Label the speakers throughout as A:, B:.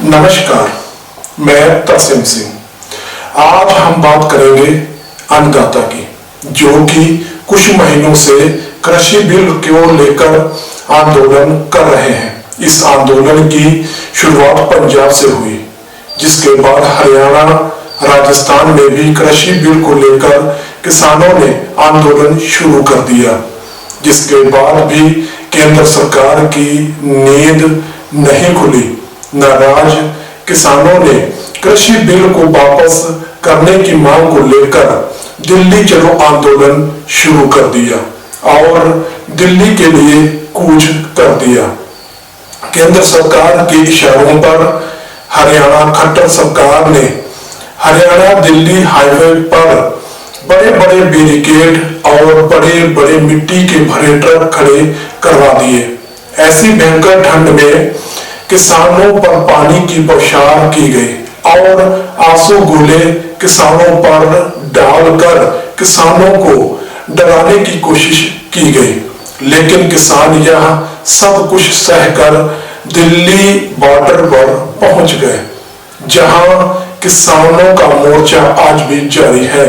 A: नमस्कार, मैं तसिम सिंह। आज हम बात करेंगे अन्नदाता की, जो कि कुछ महीनों से कृषि बिल को लेकर आंदोलन कर रहे हैं। इस आंदोलन की शुरुआत पंजाब से हुई, जिसके बाद हरियाणा, राजस्थान में भी कृषि बिल को लेकर किसानों ने आंदोलन शुरू कर दिया, जिसके बाद भी केंद्र सरकार की नींद नहीं खुली। नाराज किसानों ने कृषि बिल को वापस करने की मांग को लेकर दिल्ली चलो आंदोलन शुरू कर दिया और दिल्ली के लिए कूच कर दिया। केंद्र सरकार के इशारों पर हरियाणा खट्टर सरकार ने हरियाणा दिल्ली हाईवे पर बड़े बड़े बैरिकेड और बड़े बड़े मिट्टी के भरे ट्रक खड़े करवा दिए। ऐसी भयंकर ठंड में किसानों पर पानी की बौछार की गई और आंसू गोले किसानों पर डालकर किसानों को डराने की कोशिश की गई। लेकिन किसान यह सब कुछ सहकर दिल्ली बॉर्डर पर पहुंच गए, जहां किसानों का मोर्चा आज भी जारी है।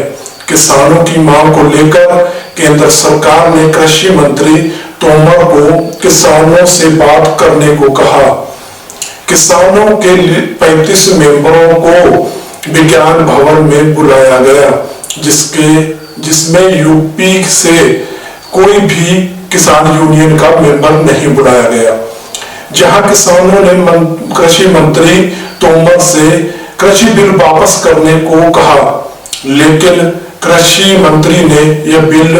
A: किसानों की मांग को लेकर केंद्र सरकार ने कृषि मंत्री तोमर को किसानों से बात करने को कहा। किसानों के 35 मेंबरों को विज्ञान भवन में बुलाया गया, जिसमें यूपी से कोई भी किसान यूनियन का मेंबर नहीं बुलाया गया। जहां किसानों ने कृषि मंत्री तोमर से कृषि बिल वापस करने को कहा, लेकिन कृषि मंत्री ने यह बिल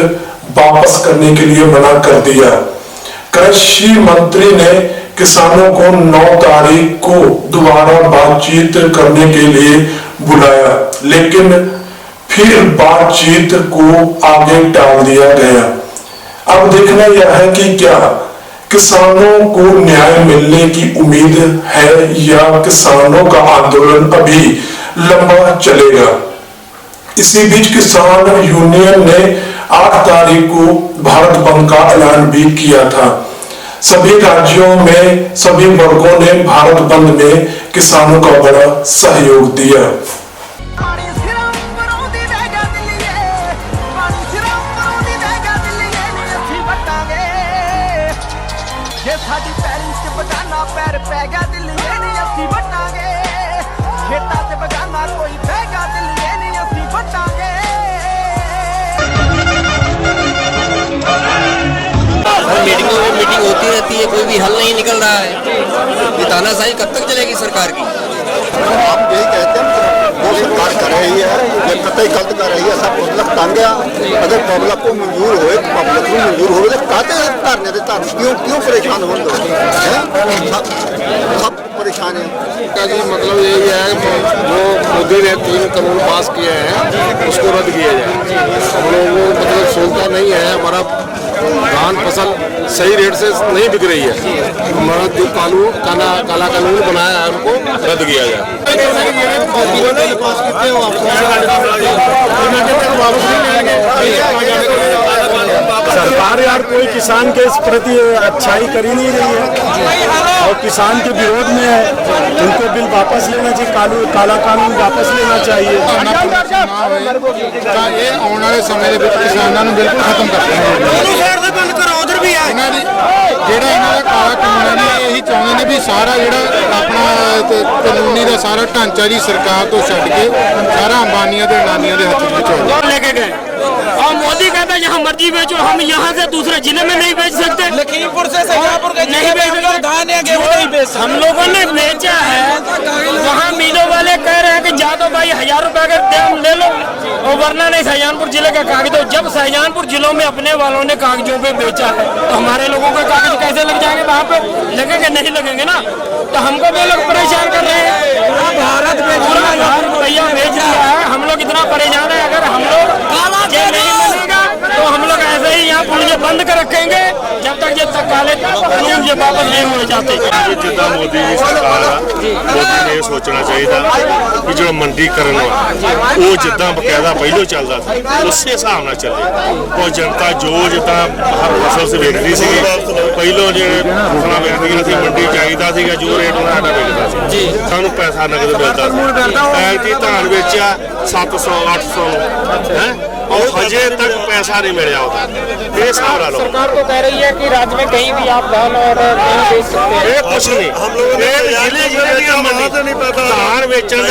A: वापस करने के लिए मना कर दिया। कृषि मंत्री ने किसानों को 9 तारीख को दोबारा बातचीत करने के लिए बुलाया, लेकिन फिर बातचीत को आगे टाल दिया गया। अब देखना यह है कि क्या किसानों को न्याय मिलने की उम्मीद है या किसानों का आंदोलन अभी लंबा चलेगा। इसी बीच किसान यूनियन ने 8 तारीख को भारत बंद का ऐलान भी किया था। सभी राज्यों में सभी वर्गों ने भारत बंद में किसानों का बड़ा सहयोग दिया।
B: मीटिंग होती रहती है, कोई भी हल नहीं निकल रहा है। ये तानाशाही कब तक चलेगी सरकार की?
C: हम यही कहते हैं वो सरकार कर रही है, ये कतई गलत कर रही है। सब पब्लिक तंग है। अगर पब्लिक को मंजूर होए, पब्लिक को मंजूर हो तो कहते हैं धरने दे धरने क्यों परेशान हो लोग हैं? सब परेशान है।
D: जी मतलब यही है जो मोदी ने 3 कानून पास किए हैं उसको रद्द किया जाए। हम लोगों को मतलब सुनता नहीं है। हमारा धान फसल सही रेट से नहीं बिक रही है। हमारा जो काला कानून बनाया है उनको रद्द किया जाए।
E: सरकार यार कोई किसान के इस प्रति अच्छाई कर ही नहीं रही है और किसान के विरोध में है। उनको बिल वापस लेना चाहिए, काला कानून वापस लेना चाहिए।
D: ये आने वाले समय किसानों को बिल्कुल खत्म करते हैं। ਜਿਹੜਾ ਇਹਨਾਂ ਦਾ ਕਾਲਾ ਕਾਨੂੰਨ ਹੈ ਇਹੀ ਚਾਹੁੰਦੇ ਨੇ ਵੀ ਸਾਰਾ ਜਿਹੜਾ ਆਪਣਾ ਕਾਨੂੰਨੀ ਦਾ ਸਾਰਾ ਢਾਂਚਾ ਜੀ सरकार तो छੱਡ के सारा अंबानियों के अडानियों के हाथ में चल
F: लेके गए और मोदी कहता है यहाँ मर्जी बेचो। हम यहाँ से दूसरे जिले में नहीं बेच सकते,
G: लखीमपुर से शाहजहांपुर
F: नहीं बेच सकते।
G: धान या गेहूं नहीं बेच सकते।
F: हम लोगों ने बेचा है। वहाँ मिलों वाले कह रहे हैं कि जा तो भाई 1000 रुपए का दाम ले लो और वरना नहीं शाहजहांपुर जिले का कागज दो। जब शाहजहांपुर जिलों में अपने वालों ने कागजों पे बेचा है तो हमारे लोगों के कागज कैसे लग जाएंगे? वहाँ पे लगेंगे नहीं लगेंगे ना। तो हमको भी लोग परेशान कर रहे हैं। भारत में रुपया बेच रहा है, हम लोग इतना परेशान है। अगर हम लोग ये नहीं बनेगा तो हम लोग ऐसे ही यहाँ पुलिया बंद कर रखेंगे जब तक ये वाले कानून जो वापस नहीं होने चाहते।
D: जिदा मोदी की सरकार आ, मोदी ने ये सोचना चाहिए कि जो मंडीकरण वो जिदा बकायदा पहले चलता था उस हिसाब न चले। और जनता जो जिदा फसल से वेचती सी पहलों जो फसलों वेचदियां सी मंडी चाहिए जो रेट उन्होंने वेचता सी सानू पैसा नगद मिलता। ऐतकी धान बेचा 700-800 है और हजे तक पैसा नहीं मिल जाता। ये हिसाब ला लो।
F: सरकार तो कह रही है कि राज्य में कहीं भी आप धान और गेहूं बेच सकते हैं।
D: कुछ नहीं हम लोग धान बेचन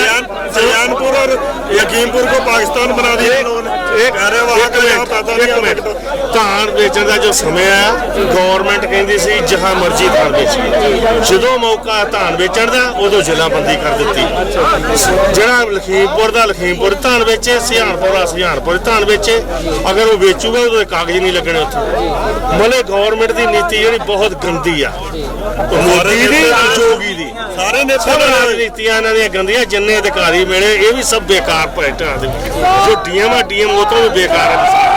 E: सयानपुर और यकीमपुर को पाकिस्तान बना दिया
D: एक मिनट धान बेचन का जो समय है गवर्नमेंट कहती सी जहां मर्जी धान बेची जो मौका धान बेचन का उदो जिलाबंदी कर दी। जरा लखीमपुर का लखीमपुर धान बेचे सहारनपुर का सहारनपुर धान बेचे अगर वो बेचूगा तो कागज नहीं लगने उत्थे। मतलब गवर्नमेंट की नीति जी बहुत गंदी आ मोदी दी जोगी दी सारे ने सब राजनीतियां इन्हां दी गंदियां जिन्ने अधिकारी मिले ये भी सब बेकार पैटा जो डीएम आ डीएम वो तो भी बेकार है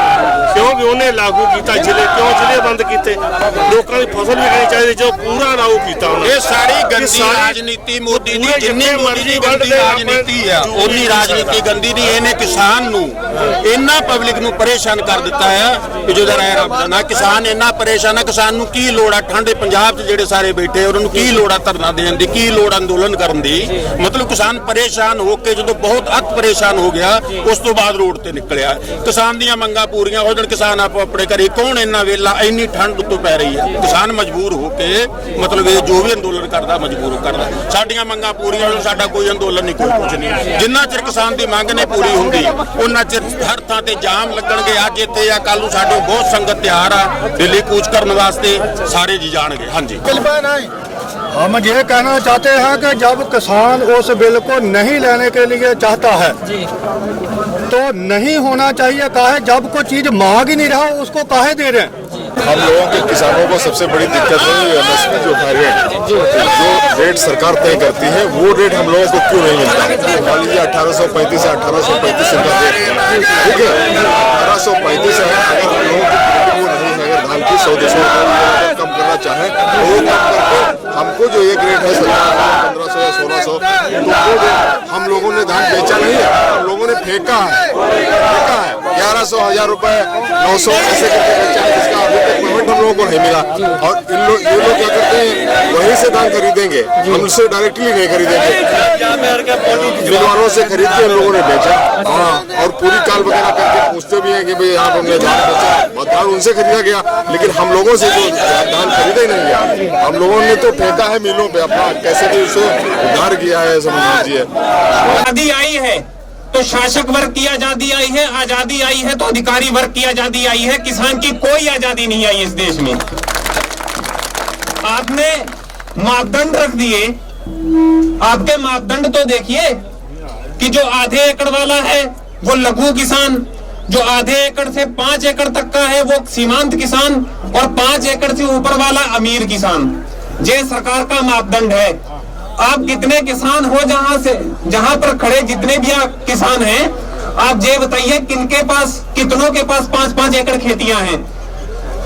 D: क्योंकि उन्हें लागू किया जिले क्यों जिले बंद किए लोगों की फसल भी करनी चाहिए जो पूरा लागू किया
H: ये सारी गंदी राजनीति मोदी दी जिन्नी मोदी दी गंदी राजनीति है उन्नी राजनीति गंदी नहीं इन्हें किसान नू इन्ना पब्लिक नू परेशान कर दिता है कि जो ना किसान इन्ना परेशान है किसान नू की लोड़ है ठंडे पंजाब च जेडे सारे बैठे उन्होंने की लोड़ है धरना देने की लोड़ अंदोलन करने दी। मतलब किसान परेशान होकर जो बहुत अत परेशान हो गया उस तो बाद रोड ते निकलिया किसान दी मंगां पूरियां हो किसान आप अपने घरे कौन इन्ना वेला इन्नी ठंड उत्तों पै रही है किसान मजबूर होके मतलब ये जो भी अंदोलन करता मजबूर करता साडियां मंगां पूरियां हो साडा कोई अंदोलन नहीं कोई कुछ नहीं जिन्ना चिर किसान की मंग नहीं पूरी होंगी उन्ना चिर हर थां ते जाम लगणगे अज इत्थे आ कल नूं साडे बहुत संगत तैयार आ दिल्ली कूच करने वास्ते सारे जी जाणगे। हाँ जी
C: हम ये कहना चाहते हैं कि जब किसान उस बिल को नहीं लेने के लिए चाहता है तो नहीं होना चाहिए। काहे जब कोई चीज मांग ही नहीं रहा उसको काहे दे रहे हैं।
D: हम लोगों के किसानों को सबसे बड़ी दिक्कत है एमएसपी जो रेट जो रेट सरकार तय करती है वो रेट हम लोगों को क्यों नहीं मिलता। मान लीजिए 1835 से 1835 का रेट ठीक है 1835 है अगर हम लोगों को वो नहीं है अगर धान की 100-200 कम करना चाहे तो वो कम करके हमको जो एक रेट है 1500 या 1600 तो वो रेट हम लोगों ने धान बेचा नहीं है हम लोगों ने फेंका है 1100-1000 रुपए 900 ऐसे करके बेचा है जिसका अभी तक पेमेंट हम लोगों को नहीं मिला। और ये लोग क्या करते हैं वहीं से धान खरीदेंगे हमसे डायरेक्टली नहीं खरीदेंगे मिल वालों से खरीद के हम लोगों ने बेचा। हाँ और पूरी काल वगैरह करके पूछते भी हैं कि भाई यहाँ हमने धान बेचा धान उनसे खरीदा गया लेकिन हम लोगों से जो धान खरीदा ही नहीं गया हम लोगों ने तो फेंका है मिलों पे अपना कैसे भी उसे उधार किया है समझ लीजिए।
F: आजादी आई है तो शासक वर्ग की आजादी आई है आजादी आई है तो अधिकारी वर्ग की आजादी आई है किसान की कोई आजादी नहीं आई इस देश में। आपने मापदंड रख दिए आपके मापदंड तो देखिए कि जो आधे एकड़ वाला है वो लघु किसान जो आधे एकड़ से 5 एकड़ तक का है वो सीमांत किसान और 5 एकड़ से ऊपर वाला अमीर किसान ये सरकार का मापदंड है। आप कितने किसान हो जहां पर खड़े जितने भी आप किसान हैं आप ये बताइए किनके पास कितनों के पास 5-5 एकड़ खेतियां हैं।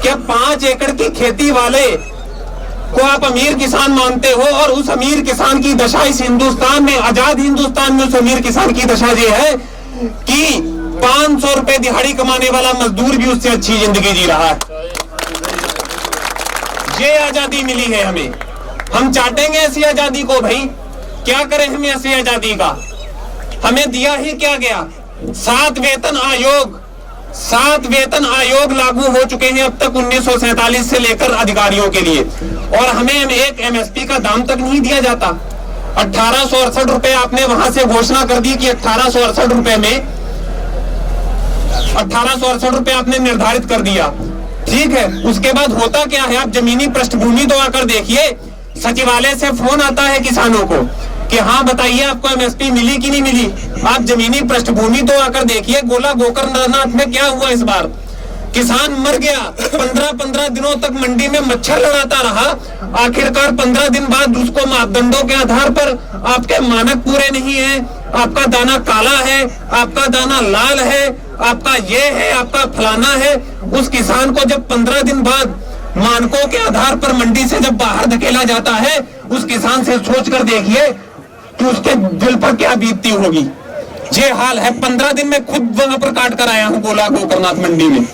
F: क्या 5 एकड़ की खेती वाले को आप अमीर किसान मानते हो और उस अमीर किसान की दशा इस हिंदुस्तान में आजाद हिंदुस्तान में उस अमीर किसान की दशा ये है कि 500 रुपए दिहाड़ी कमाने वाला मजदूर भी उससे अच्छी जिंदगी जी रहा है। ये आजादी मिली है हमें हम चाटेंगे ऐसी आजादी को भाई क्या करें हम ऐसी आजादी का हमें दिया ही क्या गया। 7 वेतन आयोग लागू हो चुके हैं अब तक 1947 से लेकर अधिकारियों के लिए और हमें एक एमएसपी का दाम तक नहीं दिया जाता। 1868 रुपए आपने वहां से घोषणा कर दी कि 1868 रुपए में 1868 रुपए आपने निर्धारित कर दिया ठीक है। उसके बाद होता क्या है आप जमीनी पृष्ठभूमि तो आकर देखिए सचिवालय से फोन आता है किसानों को कि हाँ बताइए आपको एमएसपी मिली कि नहीं मिली। आप जमीनी पृष्ठभूमि तो आकर देखिए गोला गोकर्णनाथ में क्या हुआ इस बार किसान मर गया 15 दिनों तक मंडी में मच्छर लड़ाता रहा आखिरकार 15 दिन बाद उसको मापदंडों के आधार पर आपके मानक पूरे नहीं है आपका दाना काला है आपका दाना लाल है आपका ये है आपका फलाना है। उस किसान को जब 15 दिन बाद
I: मानकों के आधार पर मंडी से जब बाहर धकेला जाता है, उस किसान से सोच कर देखिए कि उसके दिल पर क्या बीतती होगी। ये हाल है। 15 दिन में खुद वहां पर काट कर आया हूं गोला गोकरनाथ मंडी में।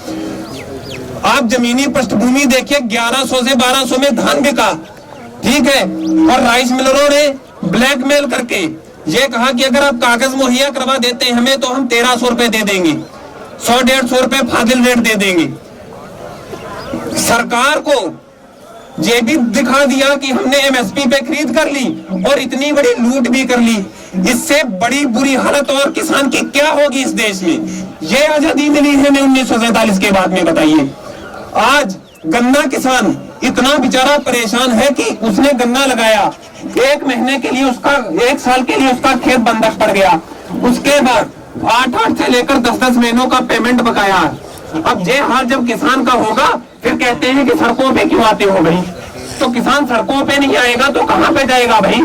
I: आप जमीनी पृष्ठभूमि देखिए, 1100 से 1200 में धान बिका, ठीक है, और राइस मिलरों ने ब्लैकमेल करके ये कहा कि अगर आप कागज मुहैया करवा देते हैं हमें तो हम 1300 रुपए दे देंगे, 100-150 रुपए फाजिल रेट दे देंगे। सरकार को ये भी दिखा दिया कि हमने एमएसपी पे खरीद कर ली और इतनी बड़ी लूट भी कर ली। इससे बड़ी बुरी हालत और किसान की क्या होगी इस देश में? ये आजादी मिली है हमें 1947 के बाद में, बताइए। आज गन्ना किसान इतना बेचारा परेशान है कि उसने गन्ना लगाया, 1 महीने के लिए उसका, 1 साल के लिए उसका खेत बंधक पड़ गया, उसके बाद 8 से लेकर 10 महीनों का पेमेंट बकाया। अब ये हाल जब किसान का होगा फिर कहते हैं कि सड़कों पे क्यों आते हो भाई? तो किसान सड़कों पे नहीं आएगा तो कहां पे जाएगा भाई?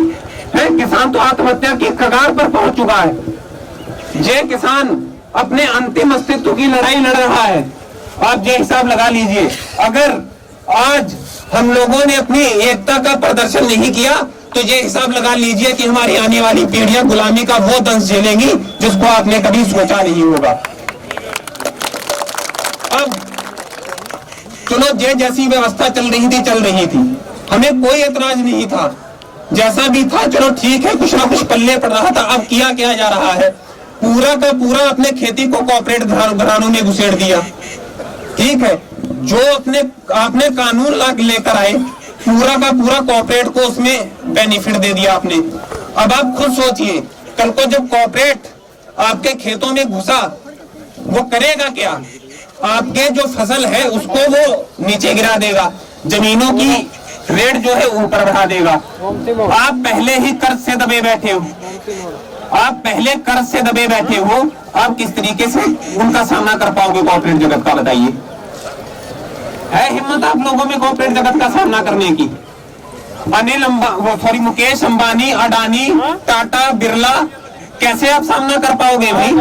I: है, किसान तो आत्महत्या की कगार पर पहुंच चुका है। ये किसान अपने अंतिम अस्तित्व की लड़ाई लड़ रहा है। आप ये हिसाब लगा लीजिए, अगर आज हम लोगों ने अपनी एकता का प्रदर्शन नहीं किया तो ये हिसाब लगा लीजिए कि हमारी आने वाली पीढ़ियां गुलामी का वो दंश झेलेंगी जिसको आपने कभी सोचा नहीं होगा। अब चलो, ये जैसी व्यवस्था चल रही थी, हमें कोई एतराज नहीं था, जैसा भी था चलो ठीक है, कुछ ना कुछ पल्ले पड़ रहा था। अब किया क्या जा रहा है? पूरा का पूरा अपने खेती को कॉर्पोरेट घरानों में घुसेड़ दिया, ठीक है। जो आपने कानून लेकर आए, पूरा का पूरा कॉर्पोरेट को उसमें बेनिफिट दे दिया आपने। अब आप खुद सोचिए, कल को जब कॉर्पोरेट आपके खेतों में घुसा, वो करेगा क्या? आपके जो फसल है उसको वो नीचे गिरा देगा, जमीनों की रेट जो है ऊपर बढ़ा देगा। आप पहले ही कर्ज से दबे बैठे हो, आप किस तरीके से उनका सामना कर पाओगे कॉर्पोरेट जगत का? बताइए, है हिम्मत आप लोगों में कॉर्पोरेट जगत का सामना करने की? मुकेश अंबानी, अडानी, टाटा, बिरला, कैसे आप सामना कर पाओगे भाई?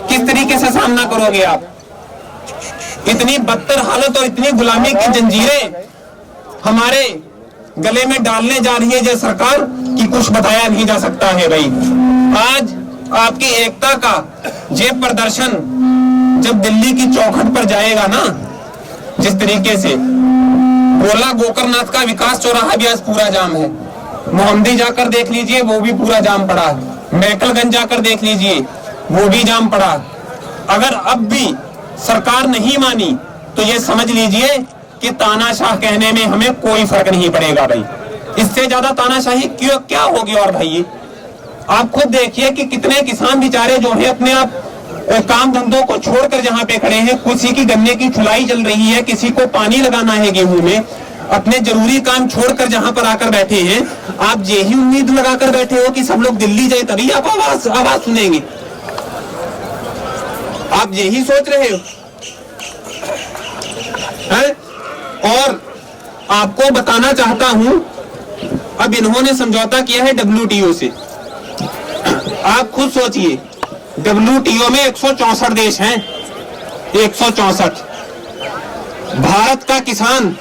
I: किस तरीके से सामना करोगे आप? इतनी बदतर हालत और इतनी गुलामी की जंजीरें हमारे गले में डालने जा रही है ये सरकार कि कुछ बताया नहीं जा सकता है भाई। आज आपकी एकता का ये प्रदर्शन जब दिल्ली की चौखट पर जाएगा ना, जिस तरीके से गोला गोकरनाथ का विकास चौराहा भी आज पूरा जाम है, मोहम्मदी जाकर देख लीजिए वो भी पूरा जाम पड़ा है, मैकलगंज जाकर देख लीजिए वो भी जाम पड़ा। अगर अब भी सरकार नहीं मानी तो ये समझ लीजिए कि तानाशाह कहने में हमें कोई फर्क नहीं पड़ेगा भाई। इससे ज्यादा तानाशाही क्यों क्या होगी? और भाई आप खुद देखिए कि कितने किसान बेचारे जो है अपने आप काम धंधों को छोड़कर जहां पे खड़े हैं, किसी की गन्ने की छुलाई चल रही है, किसी को पानी लगाना है गेहूं में, अपने जरूरी काम छोड़कर जहां पर आकर बैठे हैं। आप यही उम्मीद लगाकर बैठे हो कि सब लोग दिल्ली जाए तभी आप आवाज सुनेंगे? आप यही सोच रहे हो? है? और आपको बताना चाहता हूं, अब इन्होंने समझौता किया है WTO से। आप खुद सोचिए, WTO में 164 देश हैं, 164। भारत का किसान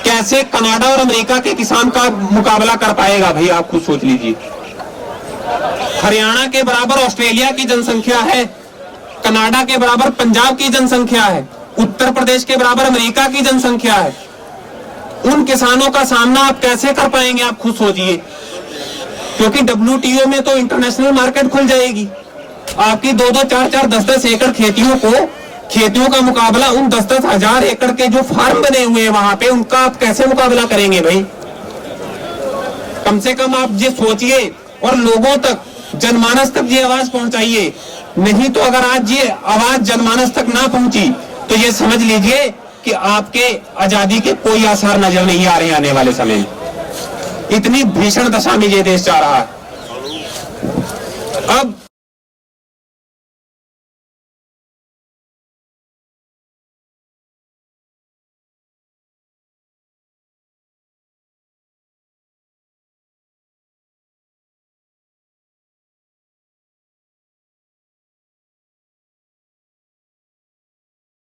I: कैसे कनाडा और अमेरिका के किसान का मुकाबला कर पाएगा भाई? आप खुद सोच लीजिए। हरियाणा के बराबर ऑस्ट्रेलिया की जनसंख्या है, कनाडा के बराबर पंजाब की जनसंख्या है, उत्तर प्रदेश के बराबर अमेरिका की जनसंख्या है। उन किसानों का सामना आप कैसे कर पाएंगे? आप खुद सोचिए, क्योंकि WTO में तो इंटरनेशनल मार्केट खुल जाएगी। आपकी 2-2, 4-4, 10-10 एकड़ खेतियों का मुकाबला उन 10-10 हजार एकड़ के जो फार्म बने हुए हैं वहां पे, उनका आप कैसे मुकाबला करेंगे भाई? कम से कम आप ये सोचिए और लोगों तक, जनमानस तक ये आवाज पहुंचाइए। नहीं तो अगर आज ये आवाज जनमानस तक ना पहुंची तो ये समझ लीजिए कि आपके आजादी के कोई आसार नजर नहीं आ रहे आने वाले समय में। इतनी भीषण दशा में ये देश जा रहा है। अब